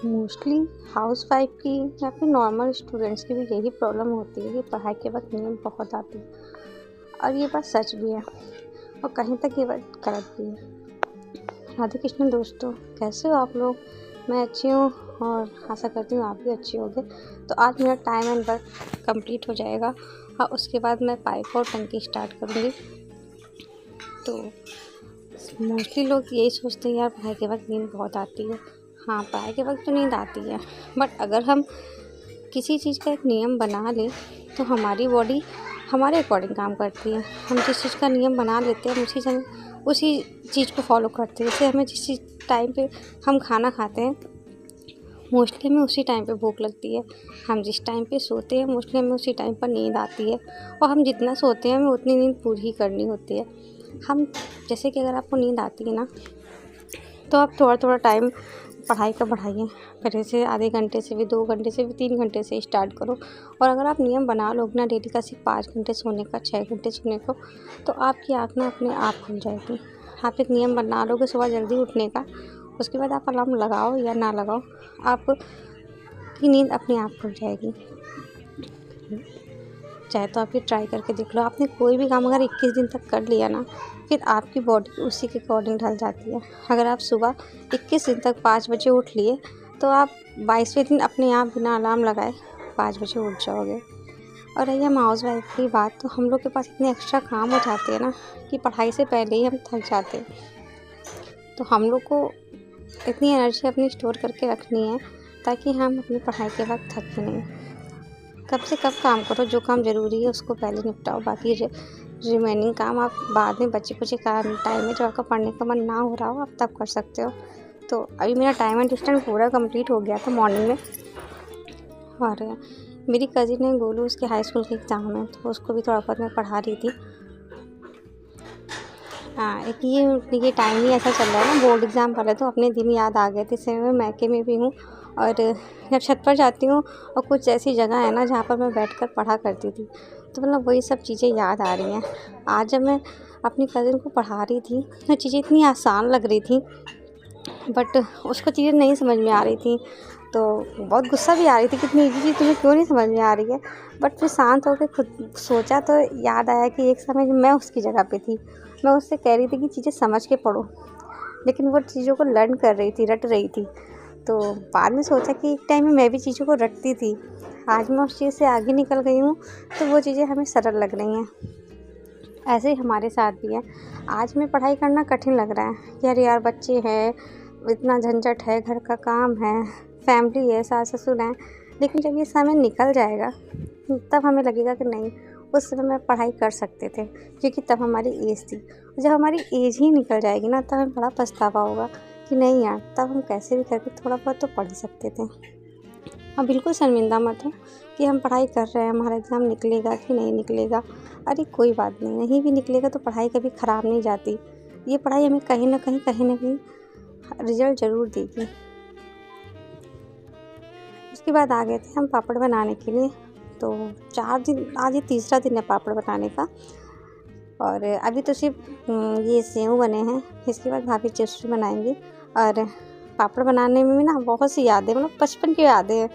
Mostly housewife की या फिर नॉर्मल स्टूडेंट्स की भी यही प्रॉब्लम होती है कि पढ़ाई के वक्त नींद बहुत आती है। और ये बात सच भी है और कहीं तक ये बात गलत भी है। राधे कृष्ण दोस्तों, कैसे हो आप लोग? मैं अच्छी हूँ और आशा करती हूँ आप भी अच्छे होंगे। तो आज मेरा टाइम एंड वर्क कंप्लीट हो जाएगा और उसके बाद मैं पाइप और टंकी स्टार्ट करूँगी। तो मोस्टली लोग यही सोचते हैं यार पढ़ाई के वक्त नींद बहुत आती है। हाँ, पढ़ाई के वक्त तो नींद आती है, बट अगर हम किसी चीज़ का एक नियम बना लें तो हमारी बॉडी हमारे अकॉर्डिंग काम करती है। हम जिस चीज़ का नियम बना लेते हैं उसी चीज़ को फॉलो करते हैं। जैसे हमें जिस टाइम पे हम खाना खाते हैं मोस्टली हमें उसी टाइम पे भूख लगती है। हम जिस टाइम पे सोते हैं मोस्टली हमें उसी टाइम पर नींद आती है और हम जितना सोते हैं हमें उतनी नींद पूरी ही करनी होती है। हम जैसे कि अगर आपको नींद आती है ना तो आप थोड़ा थोड़ा टाइम पढ़ाई का बढ़ाइए। पहले से आधे घंटे से भी, 2 घंटे से भी, 3 घंटे से स्टार्ट करो। और अगर आप नियम बना लोगे ना डेली का सिर्फ 5 घंटे सोने का, 6 घंटे सोने को, तो आपकी आँख ना अपने आप खुल जाएगी। आप एक नियम बना लोगे सुबह जल्दी उठने का, उसके बाद आप अलार्म लगाओ या ना लगाओ, आपकी नींद अपने आप खुल जाएगी। चाहे तो आप ये ट्राई करके देख लो। आपने कोई भी काम अगर 21 दिन तक कर लिया ना, फिर आपकी बॉडी उसी के अकॉर्डिंग ढल जाती है। अगर आप सुबह 21 दिन तक 5 बजे उठ लिए तो आप 22वें दिन अपने आप बिना अलार्म लगाए 5 बजे उठ जाओगे। और रही हम हाउस वाइफ की बात, तो हम लोग के पास इतने एक्स्ट्रा काम हो जाते हैं ना कि पढ़ाई से पहले ही हम थक जाते हैं। तो हम लोग को इतनी एनर्जी अपनी स्टोर करके रखनी है ताकि हम अपनी पढ़ाई के वक्त थकें नहीं। कब से कब काम करो, जो काम ज़रूरी है उसको पहले निपटाओ, बाकी रिमेनिंग काम आप बाद में बचे कुछ काम टाइम में जब आपका पढ़ने का मन ना हो रहा हो आप तब कर सकते हो। तो अभी मेरा टाइम एंड डिस्टेंस पूरा कंप्लीट हो गया था मॉर्निंग में। और मेरी कज़िन है गोलू, उसके हाई स्कूल के एग्ज़ाम है तो उसको भी थोड़ा बहुत मैं पढ़ा रही थी। एक ये टाइम ही ऐसा चल रहा है ना, बोर्ड एग्ज़ाम पहले तो अपने दिन याद आ गए थे। इससे मैं मैके में भी हूँ और जब छत पर जाती हूँ और कुछ ऐसी जगह है ना जहाँ पर मैं बैठकर पढ़ा करती थी, तो मतलब वही सब चीज़ें याद आ रही हैं। आज जब मैं अपनी कज़िन को पढ़ा रही थी तो चीज़ें इतनी आसान लग रही थी, बट उसको चीज़ें नहीं समझ में आ रही थी। तो बहुत गुस्सा भी आ रही थी कि इतनी ईज़ी चीज़ तुम्हें क्यों नहीं समझ में आ रही है। बट फिर शांत होकर खुद सोचा तो याद आया कि एक समय जब मैं उसकी जगह पे थी, मैं उससे कह रही थी कि चीज़ें समझ के पढ़ो, लेकिन वो चीज़ों को लर्न कर रही थी, रट रही थी। तो बाद में सोचा कि एक टाइम में मैं भी चीज़ों को रटती थी। आज मैं उस चीज़ से आगे निकल गई हूँ तो वो चीज़ें हमें सरल लग रही हैं। ऐसे ही हमारे साथ भी है। आज में पढ़ाई करना कठिन लग रहा है कि अरे यार बच्चे हैं, इतना झंझट है, घर का काम है, फैमिली है, सास ससुर हैं। लेकिन जब ये समय निकल जाएगा तब हमें लगेगा कि नहीं, उस समय मैं पढ़ाई कर सकते थे क्योंकि तब हमारी एज थी। जब हमारी एज ही निकल जाएगी ना तब हमें बड़ा पछतावा होगा कि नहीं यार, तब हम कैसे भी करके थोड़ा बहुत तो पढ़ ही सकते थे। हाँ, बिल्कुल शर्मिंदा मत हो कि हम पढ़ाई कर रहे हैं, हमारा एग्ज़ाम निकलेगा कि नहीं निकलेगा। अरे कोई बात नहीं, नहीं भी निकलेगा तो पढ़ाई कभी ख़राब नहीं जाती। ये पढ़ाई हमें कहीं ना कहीं रिज़ल्ट ज़रूर देगी। उसके बाद आ गए थे हम पापड़ बनाने के लिए। तो 4 दिन, आज ये तीसरा दिन है पापड़ बनाने का। और अभी तो सिर्फ ये सेव बने हैं, इसके बाद भाभी चिप्स बनाएंगी। और पापड़ बनाने में भी ना बहुत सी यादें, मतलब बचपन की यादें हैं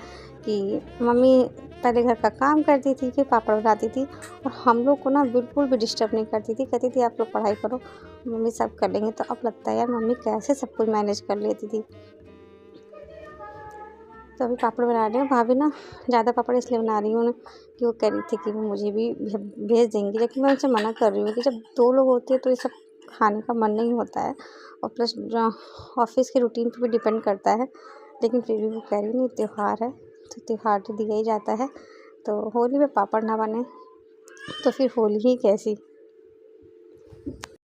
कि मम्मी पहले घर का काम करती थी फिर पापड़ बनाती थी और हम लोग को ना बिल्कुल भी डिस्टर्ब नहीं करती थी। कहती थी आप लोग पढ़ाई करो, मम्मी सब कर लेंगे। तो अब लगता है यार मम्मी कैसे सब कुछ मैनेज कर लेती थी। तो अभी पापड़ बना रही हूँ। भाभी ना ज़्यादा पापड़ इसलिए बना रही हूँ ना कि वो कह रही थी कि वो मुझे भी भेज देंगी, लेकिन मैं उनसे मना कर रही हूँ कि जब 2 लोग होते हैं तो ये सब खाने का मन नहीं होता है। और प्लस ऑफिस के रूटीन पे भी डिपेंड करता है। लेकिन फिर भी वो कह रही नहीं, त्यौहार है तो त्यौहार तो दिया ही जाता है। तो होली में पापड़ ना बने तो फिर होली ही कैसी।